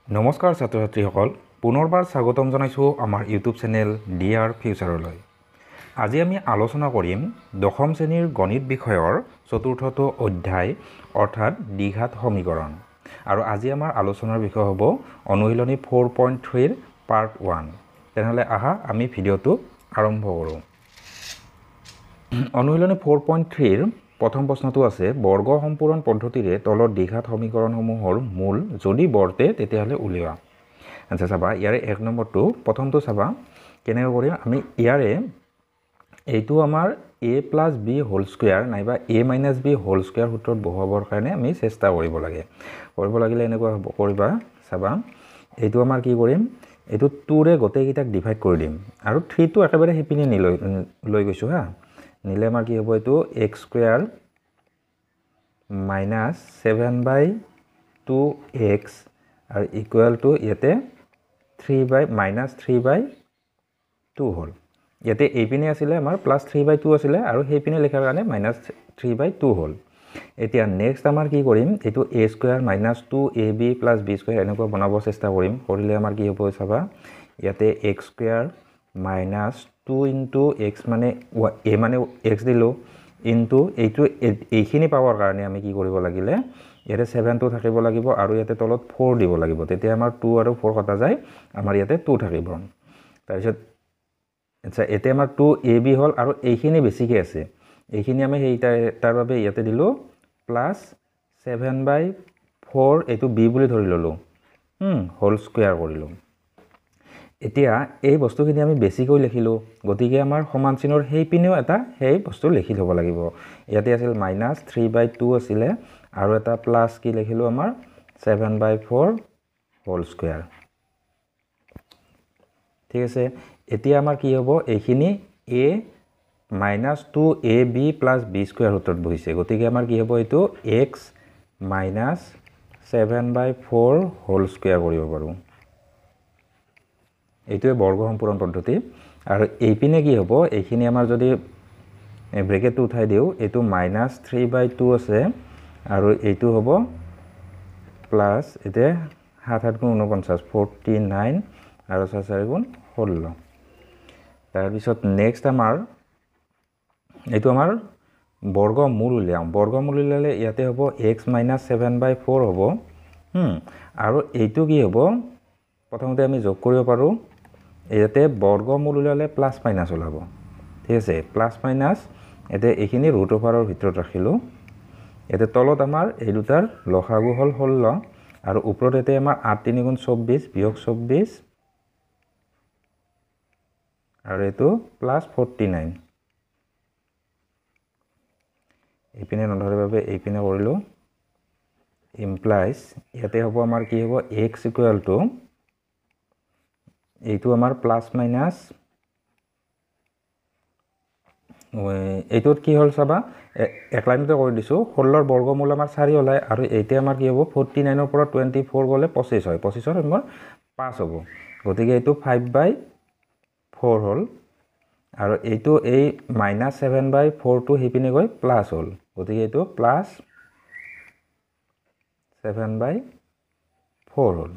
নমস্কাৰ ছাত্ৰ ছাত্ৰীসকল পুনৰবাৰ স্বাগতম জনাইছোঁ আমাৰ ইউটিউব চেনেল ডিআৰ ফিউচাৰলৈ। আজি আমি আলোচনা কৰিম দশম শ্ৰেণীৰ গণিত বিষয়ৰ চতুৰ্থটো অধ্যায় অৰ্থাৎ দ্বিঘাত সমীকৰণ। আৰু আজি আমাৰ আলোচনাৰ বিষয় হ'ব অনুশীলনী 4.3 পাৰ্ট 1। তেনেহ'লে আহা আমি ভিডিঅ'টো আৰম্ভ কৰোঁ। অনুশীলনী 4.3ৰ প্ৰথম প্ৰশ্নটো আছে বৰ্গ সম্পূৰণ পদ্ধতিৰে তলৰ দ্বিঘাত সমীকৰণসমূহৰ মূল যদি বৰ্তে তেতিয়াহ'লে উলিওৱা। আচ্ছা চাবা ইয়াৰে এক নম্বৰটো প্ৰথমটো চাবা কেনেকৈ কৰিম আমি ইয়াৰে এইটো আমাৰ a plus b whole square নাইবা a minus b whole square সূত্ৰত বহুৱাবৰ কাৰণে আমি চেষ্টা কৰিব লাগিলে এনেকুৱা কৰিবা চাবা এইটো আমাৰ কি কৰিম এইটো 2ৰে গোটেইকেইটাক ডিভাইড কৰি দিম আৰু 3টো একেবাৰে সিপিনে লৈ গৈছোঁ হা নিলে আমাৰ কি হ'ব এইটো x স্কুৱেৰ মাইনাছ 7/2x আৰু ইকুৱেল টু ইয়াতে 3/-3/2 হ'ল। ইয়াতে এইপিনে আছিলে আমাৰ প্লাছ 3/2 আছিলে আৰু সেইপিনে লিখাৰ কাৰণে মাইনাছ 3/2 হ'ল। এতিয়া নেক্সট আমাৰ কি কৰিম এইটো a square minus 2ab plus b square এনেকুৱা বনাব চেষ্টা কৰিম। কৰিলে আমাৰ কি হ'ব চাবা ইয়াতে x square minus 2 into x মানে a মানে x দিলোঁ ইনটু এইখিনি পাৱাৰ কাৰণে আমি কি কৰিব লাগিলে ইয়াতে 7টো থাকিব লাগিব আৰু ইয়াতে তলত 4 দিব লাগিব। তেতিয়া আমাৰ 2 আৰু 4 কটা যায় আমাৰ ইয়াতে 2 থাকিব। তাৰপিছত আচ্ছা এতিয়া আমাৰ 2ab হ'ল আৰু এইখিনি বেছিকৈ আছে এইখিনি আমি সেই তাৰ বাবে ইয়াতে দিলোঁ প্লাছ 7/4 এইটো b বুলি ধৰি ল'লোঁ হোল স্কুৱেৰ কৰিলোঁ। এতিয়া এই বস্তুখিনি আমি বেছিকৈ লিখিলোঁ গতিকে আমাৰ সমান চিনৰ সেইপিনেও এটা সেই বস্তু লিখি থ'ব লাগিব। ইয়াতে আছিল মাইনাছ 3/2 আছিলে আৰু এটা প্লাছ কি লিখিলোঁ আমাৰ 7/4 হোল স্কুৱেৰ। ঠিক আছে এতিয়া আমাৰ কি হ'ব এইখিনি a minus 2ab plus b square সূত্ৰত বহিছে গতিকে আমাৰ কি হ'ব এইটো x মাইনাছ 7/4 হোল স্কুৱেৰ কৰিব পাৰোঁ। এইটোৱে বৰ্গ সম্পূৰণ পদ্ধতি। আৰু এইপিনে কি হ'ব এইখিনি আমাৰ যদি ব্ৰেকেটটো উঠাই দিওঁ এইটো মাইনাছ 3/2 আছে আৰু এইটো হ'ব প্লাছ এতিয়া 7 × 49 49 আৰু 4 × 16। তাৰপিছত নেক্সট আমাৰ এইটো আমাৰ বৰ্গমূল উলিয়াম। বৰ্গমূল উলিয়ালে ইয়াতে হ'ব x মাইনাছ 7/4 হ'ব আৰু এইটো কি হ'ব প্ৰথমতে আমি যোগ কৰিব পাৰোঁ ইয়াতে বৰ্গমূল উলিয়ালে প্লাছ মাইনাছ ওলাব। ঠিক আছে প্লাছ মাইনাছ এতিয়া এইখিনি ৰুট অভাৰৰ ভিতৰত ৰাখিলোঁ। ইয়াতে তলত আমাৰ এই দুটাৰ লসাগু হ'ল 16 আৰু ওপৰত ইয়াতে আমাৰ 8 × 3 = 24 বিয়োগ 24 আৰু এইটো প্লাছ 49 এইপিনে নধৰাৰ বাবে এইপিনে কৰিলোঁ ইমপ্লাইজ ইয়াতে হ'ব আমাৰ কি হ'ব x ইকুৱেল টু এইটো আমাৰ প্লাছ মাইনাছ এইটোত কি হ'ল চাবা এক লাইনতে কৰি দিছোঁ 16ৰ বৰ্গমূল আমাৰ 4 ওলায় আৰু এইতে আমাৰ কি হ'ব 49ৰ পৰা 24 গ'লে 25 হয় 25ৰ আমাৰ 5 হ'ব গতিকে এইটো 5/4 হ'ল আৰু এইটো এই মাইনাছ 7/4টো সেইপিনে গৈ প্লাছ হ'ল গতিকে এইটো প্লাছ 7/4 হ'ল।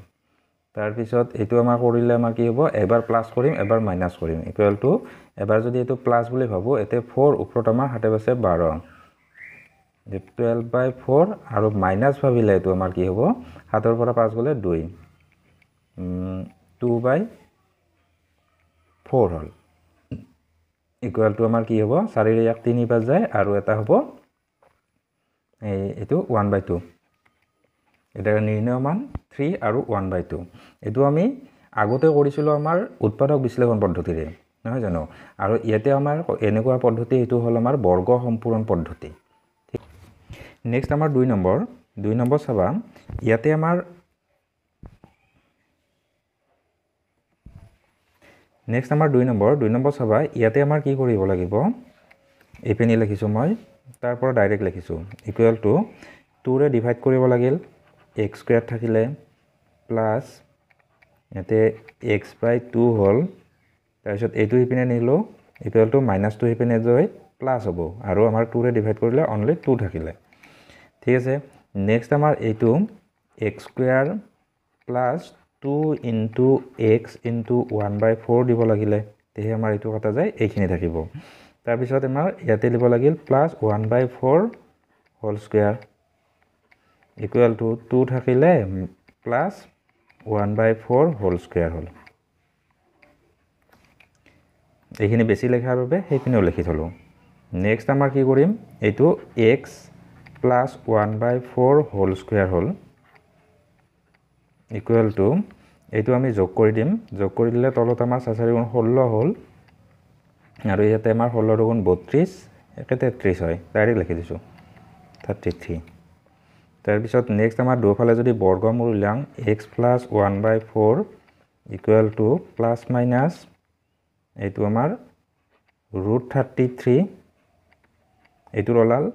তাৰপিছত এইটো আমাৰ কৰিলে আমাৰ কি হ'ব এবাৰ প্লাছ কৰিম এবাৰ মাইনাছ কৰিম ইকুৱেল টু এবাৰ যদি এইটো প্লাছ বুলি ভাবোঁ এতিয়া 4 ওপৰত আমাৰ 7 আছে 12 12/4 আৰু মাইনাছ ভাবিলে এইটো আমাৰ কি হ'ব 7ৰ পৰা 5 গ'লে 2 2/4 হ'ল ইকুৱেল টু আমাৰ কি হ'ব 4ৰে 1 3 বাৰ যায় আৰু এটা হ'ব এইটো 1/2 এটা নিৰ্ণয় মান 3 আৰু 1/2 এইটো আমি আগতে কৰিছিলোঁ আমাৰ উৎপাদক বিশ্লেষণ পদ্ধতিৰে নহয় জানো আৰু ইয়াতে আমাৰ এনেকুৱা পদ্ধতি এইটো হ'ল আমাৰ বৰ্গ সম্পূৰণ পদ্ধতি। নেক্সট আমাৰ 2 নম্বৰ চাবা ইয়াতে আমাৰ নেক্সট আমাৰ 2 নম্বৰ চাবা ইয়াতে আমাৰ কি কৰিব লাগিব এইপিনে লিখিছোঁ মই তাৰ পৰা ডাইৰেক্ট লিখিছোঁ ইকুৱেল টু 2ৰে ডিভাইড কৰিব লাগিল x স্কুৱেৰ থাকিলে প্লাছ ইয়াতে x/2 হ'ল তাৰপিছত এইটো সিপিনে নিলোঁ ইকুৱেল টু মাইনাছটো সিপিনে গৈ প্লাছ হ'ব আৰু আমাৰ 2ৰে ডিভাইড কৰিলে অনলি 2 থাকিলে। ঠিক আছে নেক্সট আমাৰ এইটো x square plus 2 into x into 1/4 দিব লাগিলে তেহে আমাৰ এইটো কটা যায় এইখিনি থাকিব তাৰপিছত আমাৰ ইয়াতে দিব লাগিল plus 1/4 whole square equal to 2 থাকিলে প্লাছ 1/4 হোল স্কয়াৰ হ'ল এইখিনি বেছি লেখাৰ বাবে সেইখিনিও লিখি থলো নেক্সট আমাৰ কি কৰিম এইটো x প্লাছ 1/4 হোল স্কয়াৰ হ'ল ইকুৱেল টু এইটো আমি যোগ কৰি দিম যোগ কৰি দিলে তলত আমাৰ 4 গুণ 16 হ'ল আৰু ইয়াতে আমাৰ 16 গুণ 32 একে 33 হয় ডাইৰেক্ট লিখি দিছো 33 তাৰপিছত নেক্সট আমাৰ দুফালে যদি বৰ্গমূল উলিয়াং x plus 1/4 equal to plus minus এইটো আমাৰ √33 এইটো ওলাল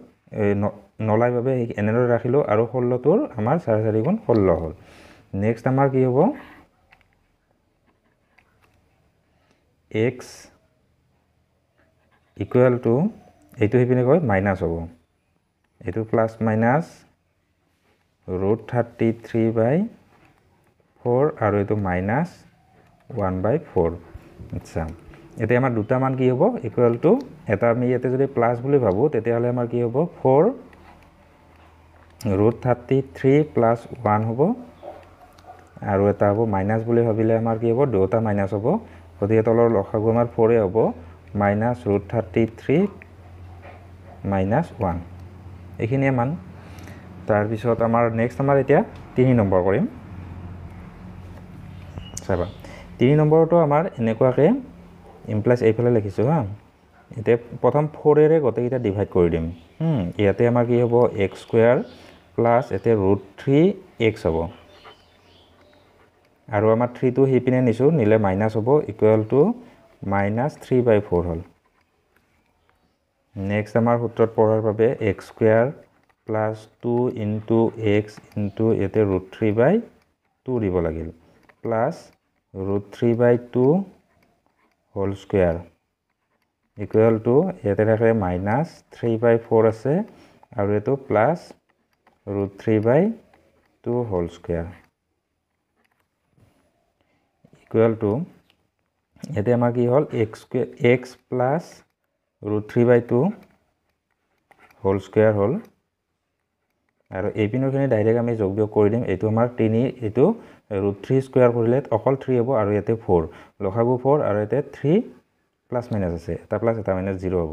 নলাই বাবে এনেদৰে ৰাখিলো আৰু 16 টোৰ আমাৰ 4 গুণ 16 হ'ল নেক্সট আমাৰ কি হ'ব x ইকুৱেল টু এইটো হিপিনে কয় মাইনাছ হ'ব এইটো প্লাছ মাইনাছ √33/4 আৰু এইটো মাইনাছ 1/4 আচ্ছা এতিয়া আমাৰ দুটা মান কি হ'ব ইকুৱেল টু এটা আমি ইয়াতে যদি প্লাস বুলি ভাবো তেতিয়াহলে আমাৰ কি হ'ব 4 √33 প্লাস 1 হ'ব আৰু এটা হ'ব মাইনাস বুলি ভাবিলে আমাৰ কি হ'ব দুটা মাইনাস হ'ব গতিকে তলৰ লসাগু আমাৰ 4 এ হ'ব মাইনাস √33 মাইনাস 1 এইখিনি মান তাৰ পিছত আমাৰ নেক্সট আমাৰ এতিয়া 3 নম্বৰ কৰিম চাবা 3 নম্বৰটো আমাৰ এনেকুৱাকে ইমপ্লাইজ এইফালে লিখিছো হা এতে প্ৰথম 4 এৰে গটেকিটা ডিভাইড কৰি দিম ইয়াতে আমাৰ কি হ'ব x² প্লাস এতে √3x হ'ব আৰু আমাৰ 3 টো হিপিনে নিছো নিলে মাইনাস হ'ব ইকুৱেল টু -3/4 হ'ল নেক্সট আমাৰ সূত্ৰত পঢ়াৰ বাবে x² plus 2 into x into এতে √3/2 দিব লাগিল plus √3/2 whole square equal to ইয়াতে থাকে -3/4 আছে আৰু এটো plus √3/2 whole square equal to ইয়াতে আমাৰ কি হ'ল x প্লাস √3/2 হোল স্কয়াৰ হ'ল আৰু এই পিনৰখিনি ডাইৰেক্ট আমি যোগ বিয়োগ কৰি দিম এটো আমাৰ 3 এটো √3 স্কয়াৰ কৰিলে অকল 3 হ'ব আৰু ইয়াতে 4 লসাগু 4 আৰু ইয়াতে 3 প্লাস মাইনাস আছে এটা প্লাস এটা মাইনাস 0 হ'ব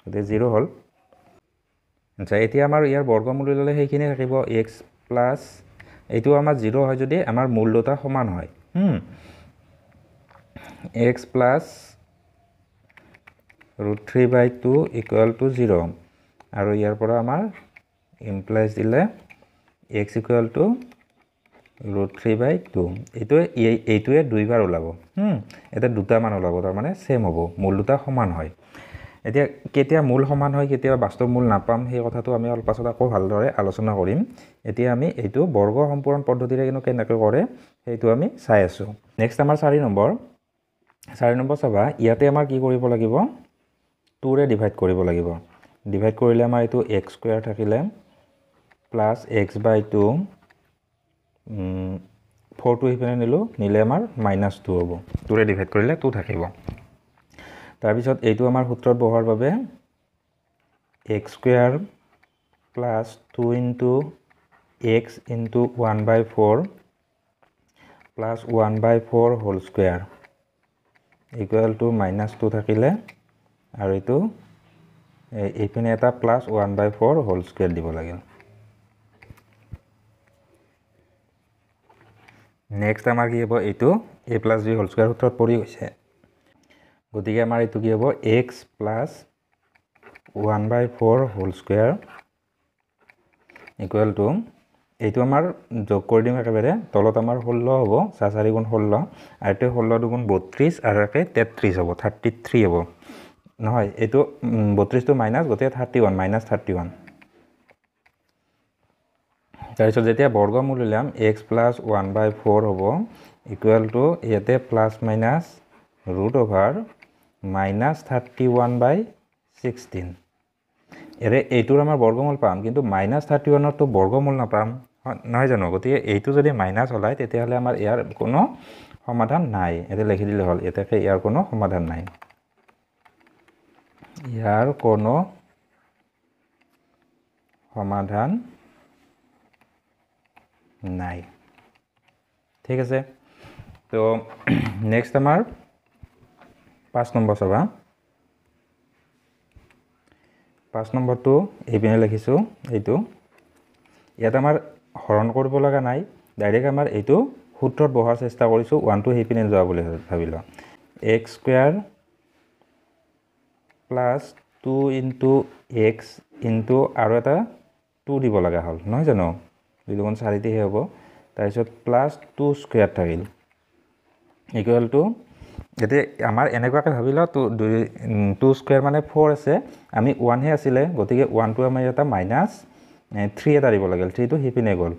এতে 0 হ'ল আচ্ছা এতিয়া আমাৰ ইয়াৰ বৰ্গমূল ললে সেইখিনি থাকিব x প্লাস এইটো আমাৰ 0 হয় যদি আমাৰ মূল দুটা সমান হয় x প্লাস √3/2 ইকুৱেল টু 0 আৰু ইয়াৰ পৰা আমাৰ ইমপ্লাইজ দিলে x ইকুৱেল টু √3/2 এইটোৱে দুইবাৰ ওলাব এটা দুটা মান ওলাব তাৰ মানে সেম হ'ব মূল দুটা সমান হয় এতিয়া কেতিয়া মূল সমান হয় কেতিয়া বাস্তৱ মূল নাপাম সেই কথাটো আমি অল্প পাছত আকৌ ভালদৰে আলোচনা কৰিম এতিয়া আমি এইটো বৰ্গ সম্পূৰণ পদ্ধতিৰে কেনেকৈ কৰে সেইটো আমি চাই আছো নেক্সট আমাৰ 4 নম্বৰ চাবা ইয়াতে আমাৰ কি কৰিব লাগিব 2 ৰে ডিভাইড কৰিব লাগিব ডিভাইড কৰিলে আমাৰ এইটো x² থাকিলে প্লাস x/2 4 টো হিপিনে নিলে আমাৰ -2 হ'ব 2 ৰে ডিভাইড কৰিলে 2 থাকিব তাৰ পিছত এইটো আমাৰ সূত্ৰত বহাৰ বাবে x² plus 2 into x into 1/4 plus 1/4 whole square equal to -2 থাকিলে আৰু এইটো এইপিনে এটা প্লাস 1/4 হোল স্কয়াৰ দিব লাগে নেক্সট আমাৰ কি হ'ব এইটো a + b হোল স্কয়াৰ সূত্ৰত পৰি গৈছে গতিকে আমাৰ এইটো কি হ'ব x plus 1/4 whole square equal to এইটো আমাৰ যোগ কৰি দিম একেবাৰে তলত আমাৰ 16 হ'ব 4 গুণ 16 আৰু এতে 16 গুণ 32 আৰু একে 33 হ'ব 33 হ'ব নহয় এইটো 32 টো মাইনাস গতে 31 -31 তাৰপিছত যেতিয়া বৰ্গমূল উলিয়াম x প্লাস 1/4 হ'ব ইকুৱেল টু ইয়াতে প্লাস মাইনাস √31/16 এৰে এইটোৰ আমাৰ বৰ্গমূল পাম কিন্তু -31 ৰ তো বৰ্গমূল নাপাম নহয় জানো গতিকে এইটো যদি মাইনাছ ওলায় তেতিয়াহ'লে আমাৰ ইয়াৰ কোনো সমাধান নাই এটা লিখি দিলে হ'ল এটাকে ইয়াৰ কোনো সমাধান নাই ইয়াৰ কোনো সমাধান নাই ঠিক আছে তো নেক্সট আমাৰ 5 নম্বৰ চাবা 5 নম্বৰটো এইপিনে লিখিছোঁ এইটো ইয়াত আমাৰ হৰণ কৰিব লগা নাই ডাইৰেক্ট আমাৰ এইটো সূত্ৰত বহাৰ চেষ্টা কৰিছোঁ 1 টো সেইপিনে যোৱা বুলি ভাবিলো x square plus 2 into x into আৰু এটা 2 দিব লগা হ'ল নহয় জানো 2 গুণ 4 তে হ'ব তাৰপিছত প্লাস 2 স্কয়াৰ থাকিল ইকুৱেল টু এতে আমাৰ এনেকুৱাকৈ ভাবিলো 2 স্কয়াৰ মানে 4 আছে আমি 1 হে আছিল গতিকে 1 টো আমাৰ এটা মাইনাস 3 এটা দিব লাগিল 3 টো হিপিনে গ'ল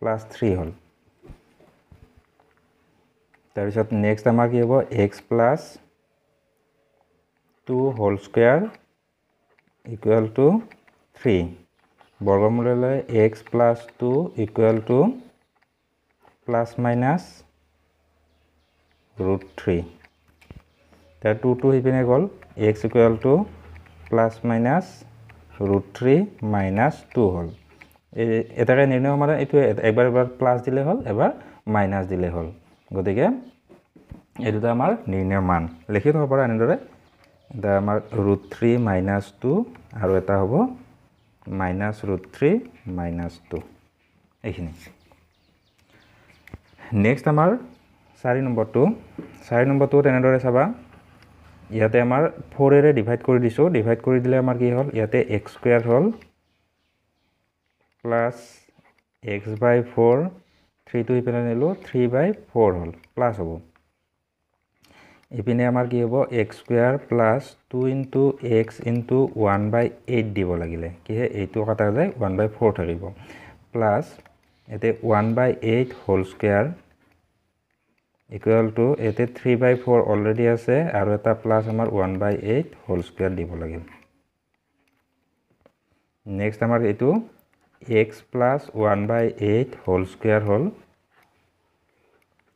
প্লাস 3 হ'ল তাৰপিছত নেক্সট আমাৰ কি হ'ব x plus 2 whole square equal to 3 বৰ্গমূললৈ x plus 2 equal to plus minus √3 তাৰ 2 টো হিপিনে গ'ল x equal to plus minus √3 minus 2 হ'ল এটাকে নিৰ্ণয় মানে এইটো একবাৰ প্লাস দিলে হ'ল এবাৰ মাইনাস দিলে হ'ল গতিকে এইটো আমাৰ নিৰ্ণয় মান লিখি থব পাৰা এনেদৰে এটা আমাৰ √3 মাইনাস 2 আৰু এটা হ'ব মাইনাস √3 মাইনাস 2 এইখিনি নেক্সট আমাৰ 4 নম্বৰটো তেনেদৰে চাবা ইয়াতে আমাৰ 4 এৰে ডিভাইড কৰি দিছো ডিভাইড কৰি দিলে আমাৰ কি হ'ল ইয়াতে x স্কয়াৰ হ'ল প্লাস x/4 3 টো ইপিনে নিলো 3/4 হ'ল প্লাস হ'ব ইপিনে আমাৰ কি হ'ব x square plus 2 into x into 1/8 দিব লাগিলে কি হে এইটো কাটা যায় 1/4 থাকিব প্লাস এতে 1/8 হোল স্কয়াৰ ইকুৱেল টু এতে 3/4 অলৰেডি আছে আৰু এটা প্লাস আমাৰ 1/8 হোল স্কয়াৰ দিব লাগিল নেক্সট আমাৰ এইটো x প্লাস 1/8 হোল স্কয়াৰ হ'ল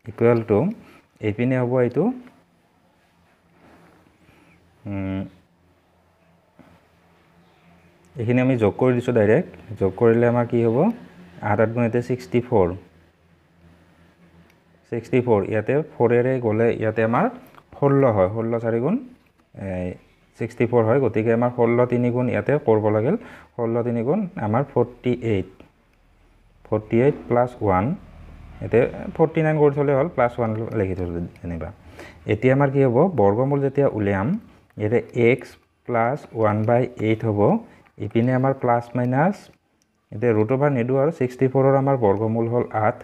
ইকুৱেল টু এইপিনে হ'ব এইটো এইখিনি আমি যোগ কৰি দিছো ডাইৰেক্ট যোগ কৰিলে আমাৰ কি হ'ব 8 গুণ এতে 64 ইয়াতে 4 এৰে গলে ইয়াতে আমাৰ 16 হয় 16 4 গুণ 64 হয় গতিকে আমাৰ 16 3 গুণ ইয়াতে কৰিব লাগিল 16 3 গুণ আমাৰ 48 প্লাস 1 এতে 49 কৰি থলে হ'ল প্লাস 1 লিখি থলে যেনিবা এতিয়া আমাৰ কি হ'ব বৰ্গমূল যেতিয়া উলিয়াম ইয়াতে x প্লাস 1/8 হ'ব ইপিনে আমাৰ প্লাস মাইনাস এতে ৰুট ওভাৰ নিদু আৰু 64 ৰ আমাৰ বৰ্গমূল হ'ল 8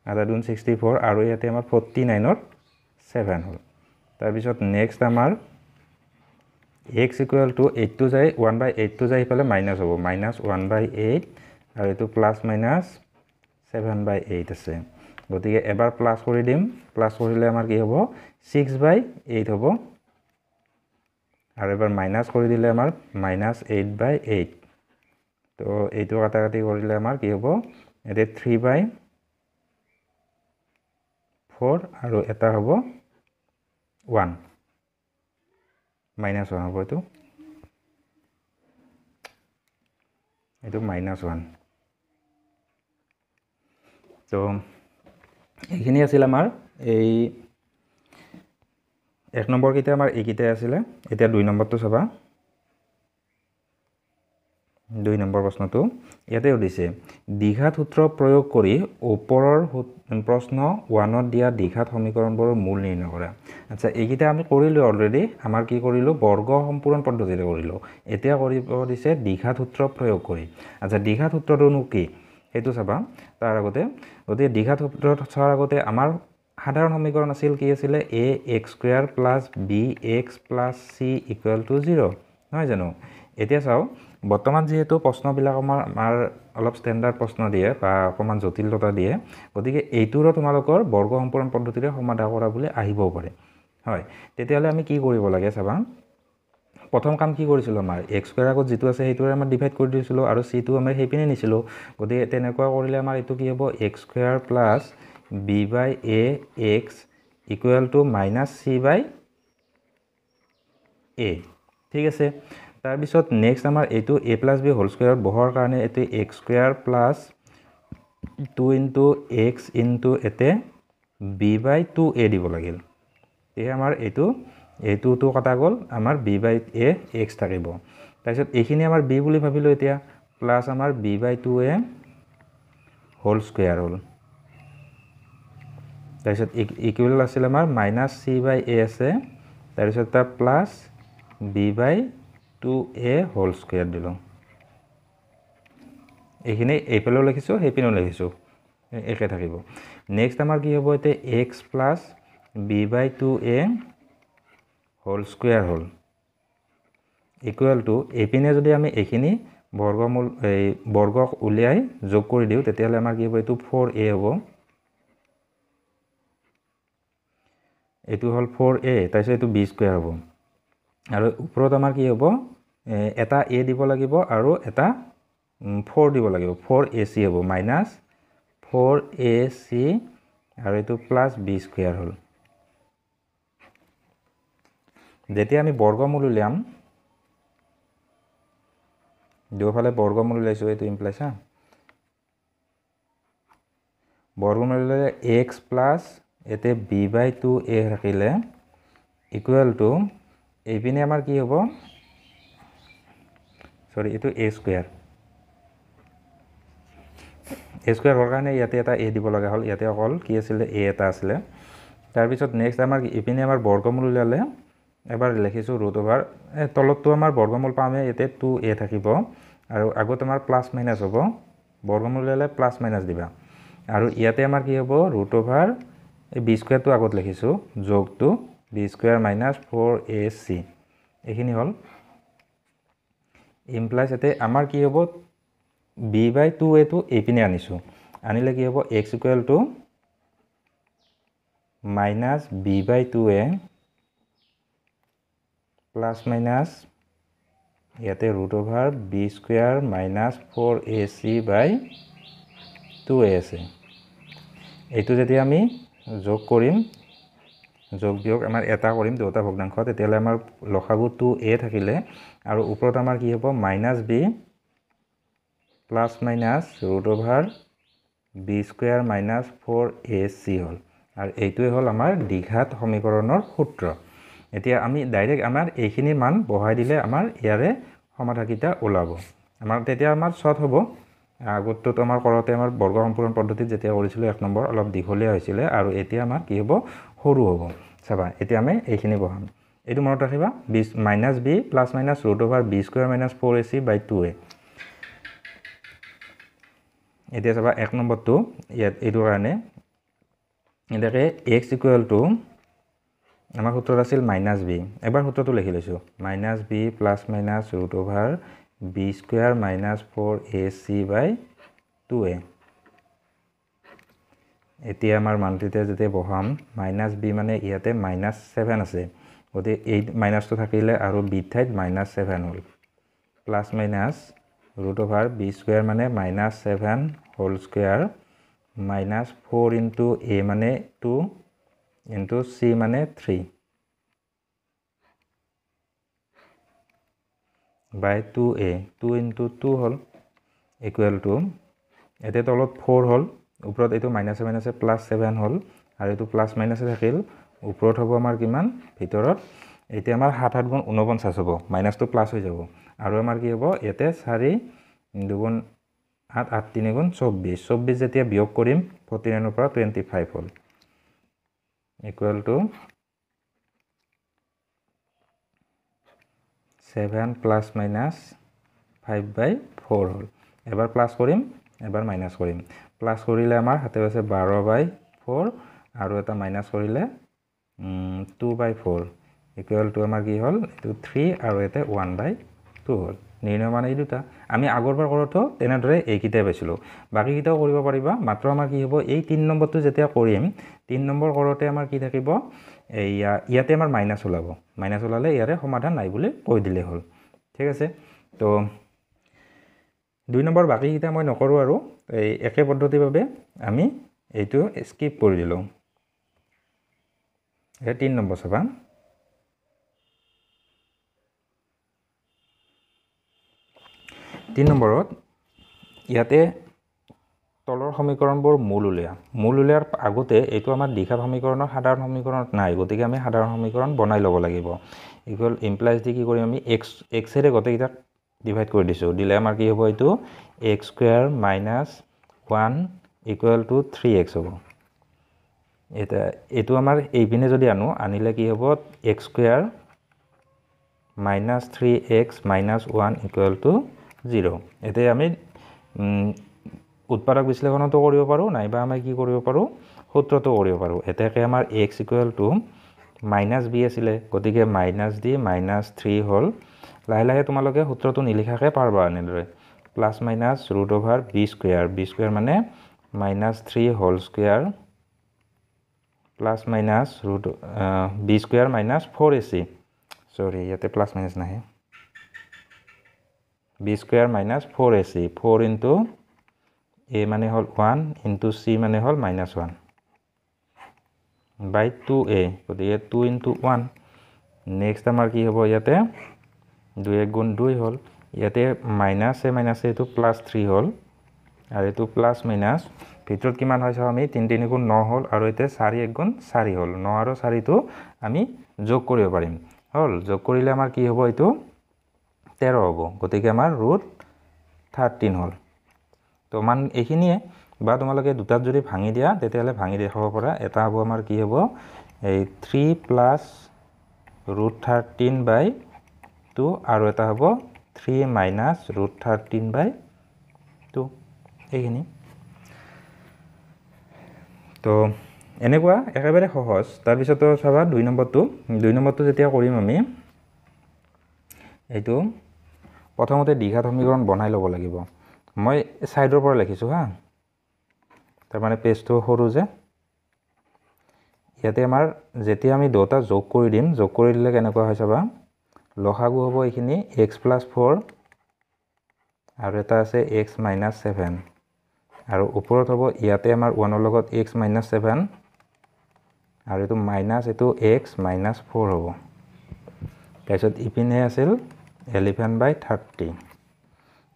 8 গুণ 64 আৰু ইয়াতে আমাৰ 49 ৰ 7 হ'ল তাৰ পিছত নেক্সট আমাৰ x ইকুৱেল টু 8 টো যায় 1/8 টো যায় ইফালে মাইনাস হ'ব মাইনাস 1/8 আৰু এটো প্লাস মাইনাস 7/8 আছে গতিকে এবাৰ প্লাস কৰি দিম প্লাস কৰিলে আমাৰ কি হ'ব 6/8 হ'ব আৰু এবাৰ মাইনাস কৰি দিলে আমাৰ মাইনাস 8/8 তো এইটো কাটাকাটি কৰিলে আমাৰ কি হ'ব এতে 3/4 আৰু এটা হ'ব 1 মাইনাস 1 হ'ব এইটো মাইনাস 1 তো এইখিনি আছিল আমাৰ এই 1 নম্বৰ কিটা আমাৰ এইকিটা আছিল এতিয়া 2 নম্বৰটো চাবা 2 নম্বৰ প্ৰশ্নটো ইয়াতে উদিছে দ্বিঘাত সূত্ৰ প্ৰয়োগ কৰি ওপৰৰ প্ৰশ্ন 1 ত দিয়া দ্বিঘাত সমীকৰণবোৰৰ মূল নিৰ্ণয় কৰা আচ্ছা এইকিটা আমি কৰিলো অলৰেডি আমাৰ কি কৰিলো বৰ্গ সম্পূৰণ পদ্ধতিৰে কৰিলো এতিয়া কৰিব দিছে দ্বিঘাত সূত্ৰ প্ৰয়োগ কৰি আচ্ছা দ্বিঘাত সূত্ৰটো কি হেতু চাবা তাৰ আগতে গতি দ্বিঘাত সূত্ৰ চাৰ আগতে আমাৰ সাধাৰণ সমীকৰণ আছিল কি আছিল a x square plus b x plus c equal to 0 নহয় জানো এতিয়া চাও বৰ্তমান যেহেতু প্ৰশ্নবিলাক আমাৰ অলপ ষ্টেণ্ডাৰ্ড প্ৰশ্ন দিয়ে বা অকমান জটিলতা দিয়ে গতিকে এইটোৰ তোমালোকৰ বৰ্গ সম্পূৰণ পদ্ধতিৰে সমাধান কৰা বুলি আহিবও পাৰে হয় তেতিয়ালে আমি কি কৰিব লাগে চাবা প্ৰথম কাম কি কৰিছিলোঁ আমাৰ x স্কয়াৰ আগত যেটো আছে সেইটোৰে আমাৰ ডিভাইড কৰি দিছিলোঁ আৰু c টো আমি হেপিনে নিছিলোঁ গতিকে তেনেকুৱা কৰিলে আমাৰ এটো কি হ'ব x square plus b by a x equal to minus c by a ঠিক আছে তাৰ পিছত নেক্সট আমাৰ এটো a প্লাস b হোল স্কয়াৰত বহৰ কাৰণে এটো x square plus 2 into x into এতে b বাই 2a দিব লাগিল এই আমাৰ এটো তো কটা গল আমাৰ b বাই a x থাকিব তাৰপিছত এইখিনি আমাৰ b বুলি ভাবিলো এতিয়া প্লাস আমাৰ b by 2a whole square হল তাৰপিছত ইকুৱেল আছিল আমাৰ মাইনাস c বাই a আছে তাৰপিছত তা plus b by 2a whole square দিলো এইখিনি এইফালেও লিখিছো সেইপিনেও লিখিছো একে থাকিব নেক্সট আমাৰ কি হ'ব এতে x plus b by 2a whole square হল ইকুৱেল টু এপিনে যদি আমি এইখিনি বৰ্গমূল এই বৰ্গক উলিয়াই যোগ কৰি দিও তেতিয়ালে আমাৰ কি হ'ব এটো 4a হ'ব এটো হল 4a তাৰপিছত এটো b স্কয়াৰ হ'ব আৰু ওপৰত আমাৰ কি হ'ব এটা a দিব লাগিব আৰু এটা 4 দিব লাগিব 4ac হ'ব মাইনাস 4ac আৰু এটো প্লাস b স্কয়াৰ হল যেতিয়া আমি বৰ্গমূল উলিয়াম দুফালে বৰ্গমূল উলাইছো এটো ইমপ্লাইজ হা বৰ্গমূল উলালে x প্লাস এতে b বাই 2a ৰাখিলে ইকুৱেল টু এইপিনে আমাৰ কি হ'ব সৰি এটো a স্কয়াৰ হোৱাৰ কাৰণে ইয়াতে এটা a দিব লগা হল ইয়াতে অকল কি আছিল a এটা আছিল তাৰ পিছত নেক্সট আমাৰ ইপিনে আমাৰ বৰ্গমূল উলালে এবাৰ লিখিছো ৰুট ওভাৰ তলতটো আমাৰ বৰ্গমূল পামে এতে 2a থাকিব আৰু আগত আমাৰ প্লাস মাইনাস হ'ব বৰ্গমূল উলালে প্লাস মাইনাস দিবা আৰু ইয়াতে আমাৰ কি হ'ব ৰুট ওভাৰ এই b স্কয়াৰটো আগত লিখিছো যোগটো b স্কয়াৰ মাইনাস 4ac এইখিনি হল ইমপ্লাইজ এতে আমাৰ কি হ'ব b বাই 2a টো এইপিনে আনিছো আনিলে কি হ'ব x equal to minus b by 2a plus minus ইয়াতে root over b square minus 4ac by 2a আছে এইটো যদি আমি যোগ কৰিম যোগ বিয়োগ আমাৰ এটা কৰিম দুটা ভগ্নাংশ তেতিয়ালে আমাৰ লসাগু 2a থাকিলে আৰু ওপৰত আমাৰ কি হ'ব minus b plus minus root over b square minus 4ac হল আৰু এইটোই হল আমাৰ দ্বিঘাত সমীকৰণৰ সূত্ৰ এতিয়া আমি ডাইৰেক্ট আমাৰ এইখিনি মান বহাই দিলে আমাৰ ইয়াৰে সমাধানকিটা ওলাব আমাৰ তেতিয়া আমাৰ শৰ্ট হ'ব আগতো তোমাৰ কৰতে আমাৰ বৰ্গ সম্পূৰণ পদ্ধতিত যেতিয়া কৰিছিল এক নম্বৰ অলপ দীঘলীয়া হৈছিল আৰু এতিয়া আমাৰ কি হ'ব সৰু হ'ব চাবা এতিয়া আমি এইখিনি বহাম এটো মনত ৰাখিবা b minus b plus minus root over b square minus 4ac by 2a এতিয়া চাবা এক নম্বৰটো ইয়াত এইটো কাৰণে এটাকে x ইকুৱেল টু আমাৰ সূত্ৰত আছিল মাইনাস b এবাৰ সূত্ৰটো লিখি লৈছো minus b plus minus root over b square minus 4ac by 2a এতিয়া আমাৰ মানটিতে যেতে বহাম মাইনাস b মানে ইয়াতে মাইনাস 7 আছে গতে এই মাইনাসটো থাকিলে আৰু b ঠাইত মাইনাস 7 হল plus minus root over b square মানে minus 7 whole square minus 4 into a মানে 2 into c মানে 3 by 2a 2 into 2 hall equal to এতে তলত 4 হল ওপৰত এটো মাইনাস মাইনাস প্লাস 7 হল আৰু এটো প্লাস মাইনাস থাকিল ওপৰত হ'ব আমাৰ কিমান ভিতৰত এতে আমাৰ 7 7 গুণ 49 হ'ব মাইনাসটো প্লাস হৈ যাব আৰু আমাৰ কি হ'ব এতে 4 2 8 8 3 গুণ 24 24 যেতিয়া বিয়োগ কৰিম 49 ৰ পৰা 25 হল equal to 7 plus minus 5 by 4 হল এবাৰ প্লাস কৰিম এবাৰ মাইনাস কৰিম প্লাস কৰিলে আমাৰ হাতে আছে 12 by 4 আৰু এটা মাইনাস কৰিলে 2 by 4 equal to আমাৰ কি হল এটো 3 আৰু এটা 1 by 2 হল নিৰ্ণয় মানে এই দুটা আমি আগৰবাৰ কৰোঁতে তেনেদৰে এইকেইটাই পাইছিলোঁ বাকীকেইটাও কৰিব পাৰিবা মাত্ৰ আমাৰ কি হ'ব এই 3 নম্বৰটো যেতিয়া কৰিম 3 নম্বৰ কৰোঁতে আমাৰ কি থাকিব ইয়াতে আমাৰ মাইনাছ ওলাব মাইনাছ ওলালে ইয়াৰে সমাধান নাই বুলি কৈ দিলে হ'ল ঠিক আছে তো 2 নম্বৰ বাকীকেইটা মই নকৰোঁ আৰু এই একে পদ্ধতিৰ বাবে আমি এইটো স্কিপ কৰি দিলোঁ এই 3 নম্বৰ চাবা 3 নম্বৰত ইয়াতে তলৰ সমীকৰণবোৰ মূল উলিয়াৰ আগতে এইটো আমাৰ দ্বিঘাত সমীকৰণৰ সাধাৰণ সমীকৰণত নাই গতিকে আমি সাধাৰণ সমীকৰণ বনাই ল'ব লাগিব ইকুৱেল ইমপ্লাইজ দি কি কৰিম আমি x এৰে গোটেইকেইটা ডিভাইড কৰি দিছোঁ দিলে আমাৰ কি হ'ব এইটো x² - 1 = 3x হ'ব এটা এইটো আমাৰ এইপিনে যদি আনিলে কি হ'ব x² - 3x - 1 = 0 এতে আমি উৎপাদক বিশ্লেষণটো কৰিব পাৰোঁ নাইবা আমি কি কৰিব পাৰোঁ সূত্ৰটো কৰিব পাৰোঁ এতেকে আমাৰ x = -b আছিলে গতিকে -d -3 হ'ল লাহে লাহে তোমালোকে সূত্ৰটো নিলিখাকে পাৰবা এনেদৰে প্লাস মাইনাস √b² মানে -3 whole square plus minus b² - 4ac sorry ইয়াতে প্লাস মাইনাস নাহে b² - 4ac 4 into a মানে হল 1 into c মানে হল -1 by 2a গতিকে 2 into 1 নেক্সট আমাৰ কি হ'ব ইয়াতে 2 * 2 হল ইয়াতে মাইনাস এ তো +3 হল আৰু এটো প্লাস মাইনাস ভিতৰত কিমান হয় চাও আমি 3 3 * 9 হল আৰু এতে 4 * 1 = 4 হল 9 আৰু 4 টো আমি যোগ কৰিব পাৰিম হল যোগ কৰিলে আমাৰ কি হ'ব এটো 13 হ'ব গতিকে আমাৰ √13 হল তো মান এইখিনিয়ে বা তোমালোকে দুটাত যদি ভাঙি দিয়া তেতিয়ালে ভাঙি দেখাব পৰা এটা হ'ব আমাৰ কি হ'ব এই 3 + √13/2 আৰু এটা হ'ব 3 - √13/2 এইখিনি তো এনেকুৱা একেবাৰে সহজ তাৰ পিছতো চাবা 2 নম্বৰটো যেতিয়া কৰিম আমি এইটো প্ৰথমতে দ্বিঘাত সমীকৰণ বনাই ল'ব লাগিব মই সাইডৰ পৰা লিখিছো হা তাৰ মানে পেজটো সৰু যে ইয়াতে আমাৰ যেতিয়া আমি দুটা যোগ কৰি দিম যোগ কৰি দিলে কেনেকুৱা হয় চাবা লসাগু হ'ব এইখিনি x + 4 আৰু এটা আছে x - 7 আৰু ওপৰত হ'ব ইয়াতে আমাৰ 1 ৰ লগত x - 7 আৰু এটো মাইনাস এটো x - 4 হ'ব তাৰপিছত ইপিনে আছিল 11/30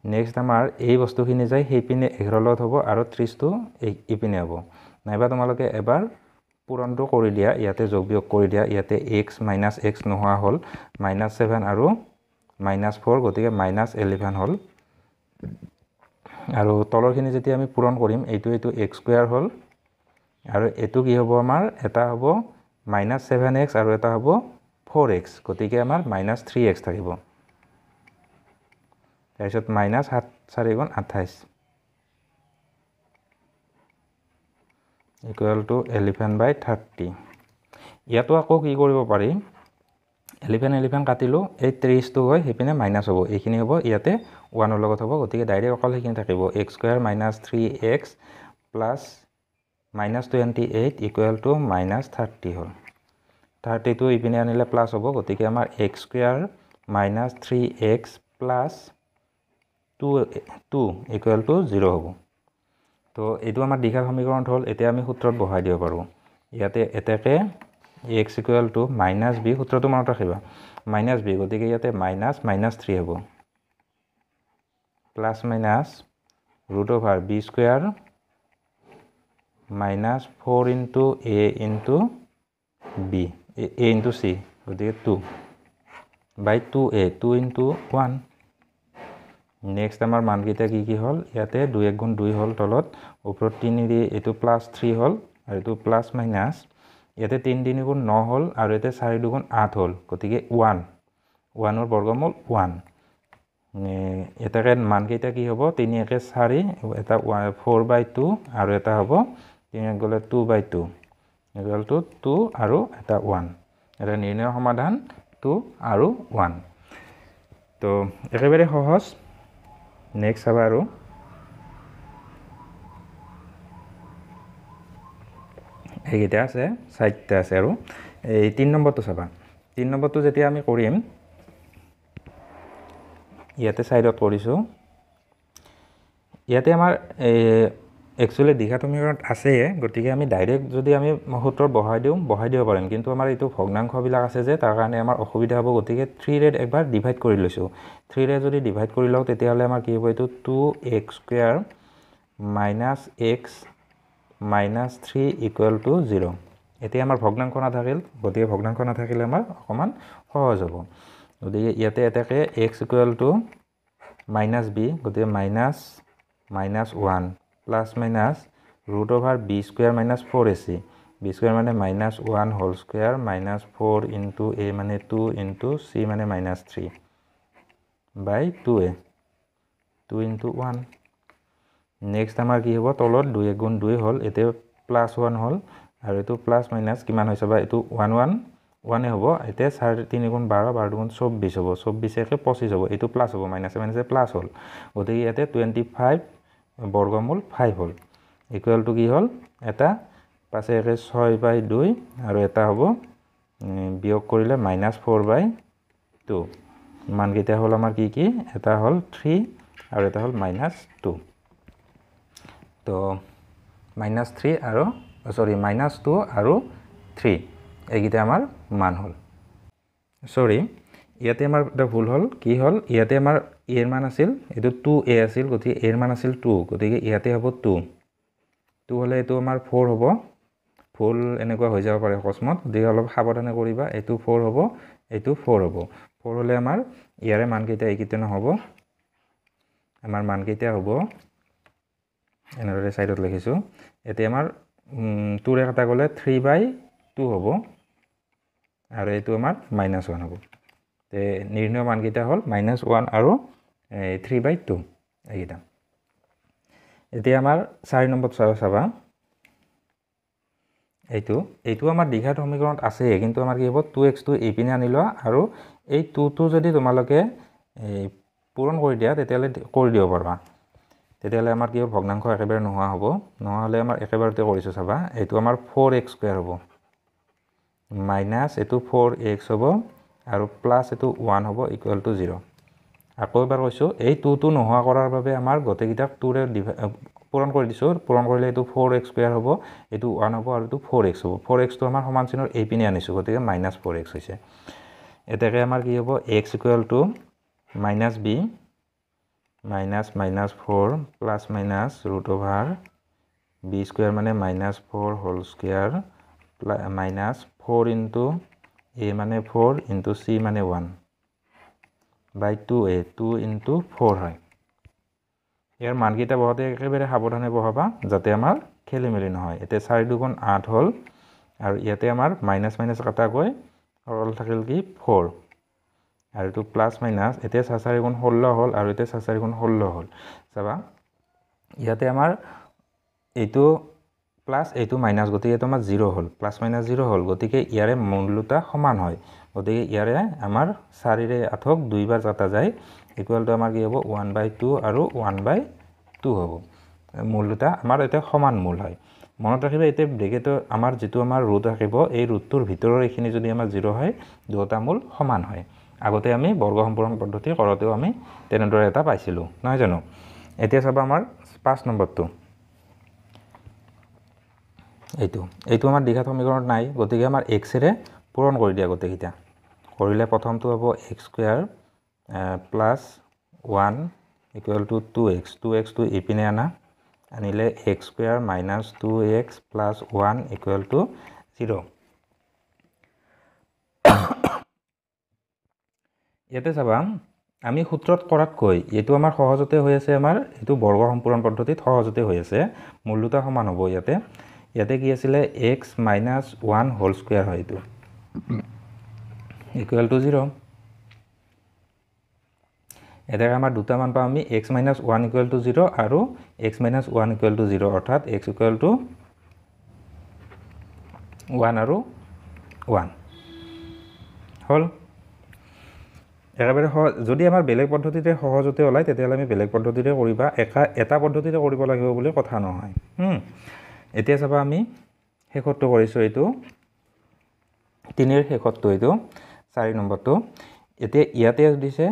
নেক্সট আমাৰ এই বস্তুখিনি যায় সেইপিনে 11 লগত হ'ব আৰু 30 টো ইপিনে হ'ব নাইবা তোমালোকে এবাৰ পূৰণটো কৰি দিয়া ইয়াতে যোগ বিয়োগ কৰি দিয়া ইয়াতে x - x নোহোৱা হ'ল -7 আৰু -4 গতিকে -11 হ'ল আৰু তলৰখিনি যেতিয়া আমি পূৰণ কৰিম এইটো x² হ'ল আৰু এটো কি হ'ব আমাৰ এটা হ'ব -7x আৰু এটা হ'ব 4x গতিকে আমাৰ -3x থাকিব তাৰপিছত -7 4 * 28 = 11/30 ইয়াতো আকৌ কি কৰিব পাৰি 11 কাটিলো এই 30 টো হয় হেপিনে মাইনাস হ'ব এইখিনি হ'ব ইয়াতে 1 ৰ লগত হ'ব গতিকে ডাইৰেক্ট অকল হেখিনি থাকিব x² - 3x + -28 = -30 হ'ল 30 টো ইপিনে আনিলে প্লাস হ'ব গতিকে আমাৰ x² - 3x + 2 = 0 হ'ব তো এইটো আমাৰ দ্বিঘাত সমীকৰণ হ'ল এতিয়া আমি সূত্ৰত বহাই দিব পাৰো ইয়াতে এটাকে x = -b সূত্ৰটো মনত ৰাখিবা -b গতিকে ইয়াতে -3 হ'ব plus minus √b² - 4 into a into b a into c গতিকে 2 by 2a 2 into 1 নেক্সট আমাৰ মানকেইটা কি হ'ল ইয়াতে 2 * 2 হ'ল তলত ওপৰত 3 দি এটো +3 হ'ল আৰু এটো প্লাস মাইনাস ইয়াতে 3 3 * 9 হ'ল আৰু এতে 4 2 8 হ'ল গতিকে 1 ৰ বৰ্গমূল 1 এটাকে মানকেইটা কি হ'ব 3 1 4 এটা 4/2 আৰু এটা হ'ব 3 গলে 2/2 = 2 আৰু এটা 1 এটা নিৰ্ণয় সমাধান 2 আৰু 1 তো একেবাৰে সহজ নেক্সট চাবা আৰু এইকেইটা আছে 4টা আছে আৰু এই 3 নম্বৰটো চাবা 3 নম্বৰটো যেতিয়া আমি কৰিম ইয়াতে সাইডত কৰিছো ইয়াতে আমাৰ একচুয়ালি দ্বিঘাত সমীকৰণ আছে গতিকে আমি ডাইৰেক্ট যদি আমি সূত্ৰ বহাই দিব পাৰিম কিন্তু আমাৰ এইটো ভগ্নাংশ বিলাক আছে যে তাৰ কাৰণে আমাৰ অসুবিধা হ'ব গতিকে 3 ৰে একবাৰ ডিভাইড কৰি লৈছো 3 ৰে যদি ডিভাইড কৰি লও তেতিয়া হলে আমাৰ কি হ'ব এইটো 2x² - x minus 3 equal to 0 এতিয়া আমাৰ ভগ্নাংশ নাথাকিল গতিকে ভগ্নাংশ নাথাকিলে আমাৰ অকমান সহজ হ'ব গতিকে ইয়াতে এটাকে x equal to minus b গতিকে minus 1 plus minus root over b square minus 4ac b square মানে minus 1 whole square minus 4 into a মানে 2 into c মানে minus 3 by 2a 2 into 1 next আমাৰ কি হ'ব তলত 2 গুণ 2 হল এতে প্লাস 1 হল আৰু এটো প্লাস মাইনাস কিমান হৈছে বা এটো 1 1 1 এ হ'ব এতে 3 গুণ 12 12 গুণ 24 হ'ব 24 একে 25 হ'ব এটো প্লাস হ'ব মাইনাস মাইনাস প্লাস হল গতিকে ইয়াতে 25 বর্গমূল 5 হল ইকুয়াল টু কি হল এটা পাছে একে 6/2 আৰু এটা হ'ব বিয়োগ কৰিলে -4/2 মান কেইটা হল আমাৰ কি এটা হল 3 আৰু এটা হল -2 তো -3 আৰু সৰি -2 আৰু 3 এইগিটা আমাৰ মান হল সৰি ইয়াতে আমাৰ এটা ভুল হল কি হল ইয়াতে আমাৰ a এর মান আছিল এটো 2a আছিল গতি a এর মান আছিল 2 গতিকে ইয়াতে হ'ব 2 হলে এটো আমাৰ 4 হ'ব ফুল এনেকুৱা হৈ যাব পাৰে অকস্মাত গতিকে অলপ সাৱধানে কৰিবা এটো 4 হ'ব এটো 4 হ'ব 4 হলে আমাৰ ইয়াৰে মান কেইটা এইকিটা নহব আমাৰ মান কেইটা হ'ব এনেদৰে সাইডত লিখিছো এতে আমাৰ 2 ৰে কাটা গলে 3/2 হ'ব আৰু এটো আমাৰ -1 হ'ব তে নিৰ্ণয় মান কেইটা হল -1 আৰু 3/2 এইটা এতিয়া আমাৰ 4 নম্বৰ চাবা এইটো আমাৰ দ্বিঘাত সমীকৰণত আছে কিন্তু আমাৰ কি হ'ব 2x2 এইপিনে আনিলো আৰু এই 2 যদি তোমালোকে পূৰণ কৰি দিয়া তেতিয়ালে কৰি দিব পাৰবা তেতিয়ালে আমাৰ কি ভগ্নাংশ একেবাৰে নোহোৱা হ'ব নহলে আমাৰ একেবাৰতে কৰিছো চাবা এইটো আমাৰ 4x² হ'ব মাইনাস এটো 4x হ'ব আৰু প্লাস এটো 1 হ'ব ইকুয়াল টু 0 আকৌ এবাৰ কৈছো এই 2 নোহোৱা কৰাৰ বাবে আমাৰ গটেকিটা 2 ৰে পূৰণ কৰি দিছো পূৰণ কৰিলে এটো 4x² হ'ব এটো 1 হ'ব আৰু এটো 4x হ'ব 4x টো আমাৰ সমান চিনৰ এই পিনে আনিছো গতিকে -4x হৈছে এটাকে আমাৰ কি হ'ব x equal to -b -4 plus minus root over b square মানে -4 whole square minus 4 into a মানে 4 into c মানে 1 by 2a 2 into 4 হয় ইয়াৰ মান কেইটা বহাতে একেবাৰে সাৱধানে বহাবা যাতে আমাৰ খেলি মেলি নহয় এতে 4 দুগুণ 8 হল আৰু ইয়াতে আমাৰ মাইনাস মাইনাস কাটা গৈ হল থাকিল কি 4 আৰু এটো প্লাস মাইনাস এতে 4 গুণ 16 হল আৰু এতে 4 গুণ 16 হল চাবা ইয়াতে আমাৰ এইটো প্লাস এইটো মাইনাস গতিকে এটো আমাৰ 0 হল প্লাস মাইনাস 0 হল গতিকে ইয়াৰে মূলটা সমান হয় গতিকে ইয়াৰে আমাৰ 4 ৰে 8ক দুইবাৰ কাটা যায় ইকুয়াল টু আমাৰ কি হ'ব 1/2 আৰু 1/2 হ'ব মূলটা আমাৰ এটা সমান মূল হয় মনত ৰাখিবা এতে ব্ৰেকেটৰ আমাৰ যেটো আমাৰ ৰুট ৰাখিব এই ৰুটটোৰ ভিতৰৰ এইখিনি যদি আমাৰ 0 হয় দুটা মূল সমান হয় আগতে আমি বৰ্গ সম্পূৰণ পদ্ধতি কৰতেও আমি তেনেদৰে এটা পাইছিলো নহয় জানো এতিয়া চাবা আমাৰ 5 নম্বৰটো এইটো আমাৰ দ্বিঘাত সমীকৰণত নাই গতিকে আমাৰ x ৰে পূৰণ কৰি দিয়া গটেকিটা কৰিলে প্ৰথমটো হ'ব x² plus 1 equal to 2x 2x টো ইপিনে আনিলে x² minus 2x plus 1 equal to 0 ইয়াতে চাবা আমি সূত্ৰত কৰাতকৈ এটো আমাৰ সহজতে হৈ আছে আমাৰ এটো বৰ্গ সম্পূৰণ পদ্ধতিত সহজতে হৈ আছে মূল দুটা সমান হ'ব ইয়াতে কি আছিল x minus 1 whole square হয় এটো equal to 0 এটা আমাৰ দুটা মান পাম আমি x minus 1 equal to 0 আৰু x minus 1 equal to 0 অৰ্থাৎ x equal to 1 আৰু 1 হল একেবাৰে যদি আমাৰ বেলেগ পদ্ধতিতে সহজতে ওলায় তেতিয়াহ'লে আমি বেলেগ পদ্ধতিতে কৰিবা, এটা পদ্ধতিতে কৰিব লাগিব বুলি কথা নহয়। এতিয়া চাবা আমি শেষতটো কৰিছোঁ, এইটো 3ৰ শেষতটো, এইটো 4 নম্বৰটো। এতিয়া ইয়াতে দিছে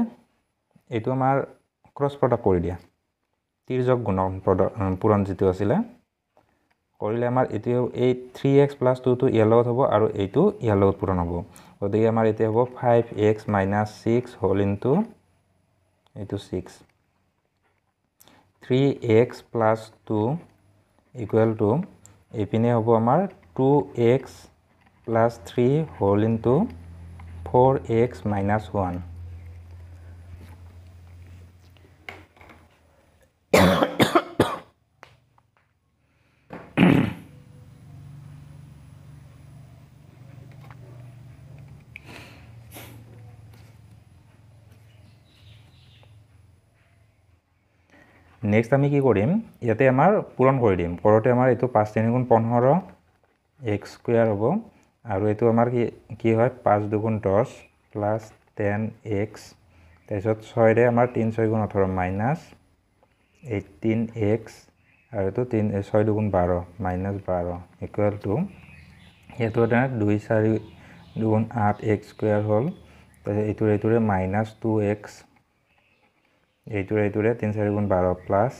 এইটো আমাৰ ক্ৰছ প্ৰডাক্ট কৰি দিয়া, তিৰ্যক গুণন পূৰণ যিটো আছিলে কৰিলে আমাৰ এইটো এই 3x + 2টো ইয়াৰ লগত হ'ব আৰু এইটো ইয়াৰ লগত পূৰণ হ'ব। গতিকে আমাৰ এতিয়া হ'ব 5x - 6 হোল ইনটু এইটো 6, 3x + 2 ইকুৱেল টু এইপিনে হ'ব আমাৰ 2x + 3 whole into 4x - 1। Next আমি কি কৰিম, ইয়াতে আমাৰ পূৰণ কৰি দিম। কৰোঁতে আমাৰ এইটো 5 × 3 = 15 x² হ'ব আৰু এইটো আমাৰ কি হয় 5 × 2 = 10 প্লাছ 10x, তাৰপিছত 6ৰে আমাৰ 3 × 6 = 18 মাইনাছ 18x আৰু এইটো 6 × 2 = 12 মাইনাছ 12 ইকুৱেল টু সেইটো 2 × 4 = 8x² হ'ল। তাৰপিছত এইটোৰে মাইনাছ 2x, এইটোৰে 3 × 4 = 12 প্লাছ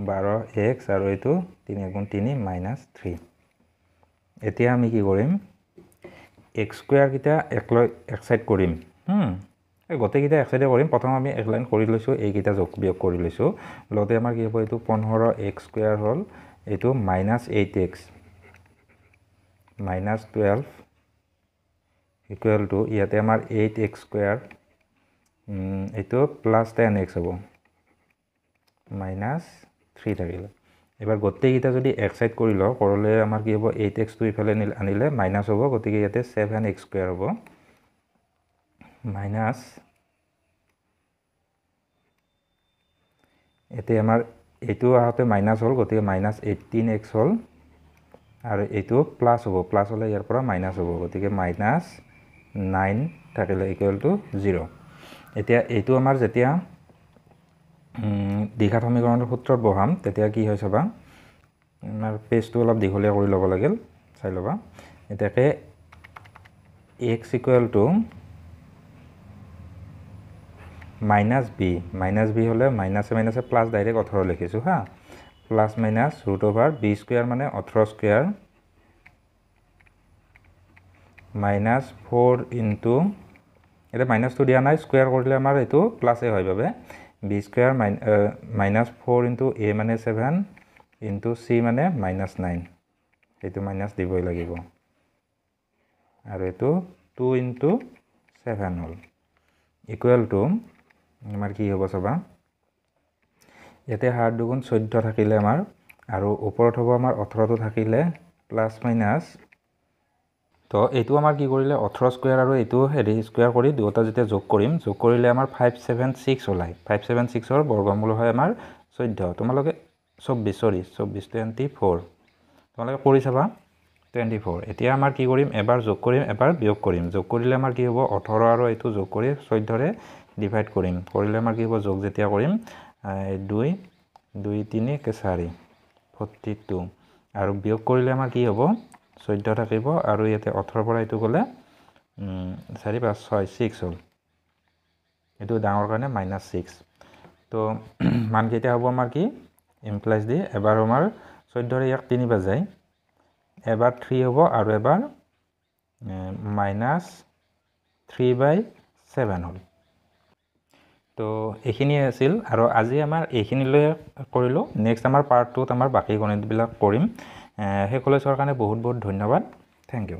12x আৰু এইটো 3 × 3 মাইনাছ 3। এতিয়া আমি কি কৰিম, x² কেইটা এক সাইড কৰিম। গোটেইকেইটা এক সাইডে কৰিম। প্ৰথম আমি এক লাইন কৰি লৈছোঁ, এইকেইটা যোগ বিয়োগ কৰি লৈছোঁ। লগতে আমাৰ কি হ'ব, এইটো 15x² হ'ল, এইটো minus 8x minus 12 equal to ইয়াতে আমাৰ 8x², এইটো প্লাছ 10x হ'ব মাইনাছ 3 থাকিলে। এবাৰ গোটেইকেইটা যদি এক সাইড কৰি লওঁ, কৰিলে আমাৰ কি হ'ব, 8xটো ইফালে আনিলে মাইনাছ হ'ব। গতিকে ইয়াতে 7x² হ'ব মাইনাছ, এতিয়া আমাৰ এইটো আহোঁতে মাইনাছ হ'ল, গতিকে মাইনাছ 18x হ'ল আৰু এইটো প্লাছ হ'ব, প্লাছ হ'লে ইয়াৰ পৰা মাইনাছ হ'ব, গতিকে মাইনাছ 9 থাকিলে ইকুৱেল টু 0। এতিয়া এইটো আমাৰ যেতিয়া দ্বিঘাত সমীকৰণৰ সূত্ৰত বহাম তেতিয়া কি হয় চাবা, আমাৰ পেজটো অলপ দীঘলীয়া কৰি ল'ব লাগিল, চাই ল'বা। এতিয়াকে x equal to minus B হ'লে মাইনাছে মাইনাছে প্লাছ ডাইৰেক্ট 18 লিখিছোঁ হা, প্লাছ মাইনাছ √b² মানে 18² মাইনাছ 4 ইনটু, এতিয়া মাইনাছটো দিয়া নাই, স্কুৱেৰ কৰিলে আমাৰ এইটো প্লাছে হয় বাবে b² মাইনাছ 4 ইনটু a মানে 7 ইনটু c মানে মাইনাছ 9, সেইটো মাইনাছ দিবই লাগিব আৰু এইটো 2 ইনটু 7 হ'ল ইকুৱেল টু আমাৰ কি হ'ব চাবা, ইয়াতে 7 × 2 = 14 থাকিলে আমাৰ আৰু ওপৰত হ'ব আমাৰ 18টো থাকিলে প্লাছ মাইনাছ, তো এইটো আমাৰ কি কৰিলে 18² আৰু এইটো স্কুৱেৰ কৰি দুয়োটা যেতিয়া যোগ কৰিলে আমাৰ 576 ওলায়। 576ৰ বৰ্গমূল হয় আমাৰ 14, তোমালোকে 24 তোমালোকে কৰি চাবা 24। এতিয়া আমাৰ কি কৰিম, এবাৰ যোগ কৰিম এবাৰ বিয়োগ কৰিম। যোগ কৰিলে আমাৰ কি হ'ব, 18 আৰু এইটো যোগ কৰি 14ৰে ডিভাইড কৰিম, কৰিলে আমাৰ কি হ'ব, যোগ যেতিয়া কৰিম 2 2 3 4 42 আৰু বিয়োগ কৰিলে আমাৰ কি হ'ব 14 থাকিব আৰু ইয়াতে 18 পৰা এইটো গ'লে 4 5 6 6 হ'ল, এইটো ডাঙৰ কাৰণে মাইনাছ 6। তো মানকেইটা হ'ব আমাৰ কি ইমপ্লাইজ দি, এবাৰ আমাৰ 14ৰে ইয়াক 3 বাৰ যায়, এবাৰ 3 হ'ব আৰু এবাৰ মাইনাছ 3/7 হ'ল। তো এইখিনিয়ে আছিল আৰু আজি আমাৰ এইখিনিলৈ কৰিলোঁ। নেক্সট আমাৰ পাৰ্ট 2ত আমাৰ বাকী গণিতবিলাক কৰিম। সকলোৱে চোৱাৰ কাৰণে বহুত বহুত ধন্যবাদ। Thank U.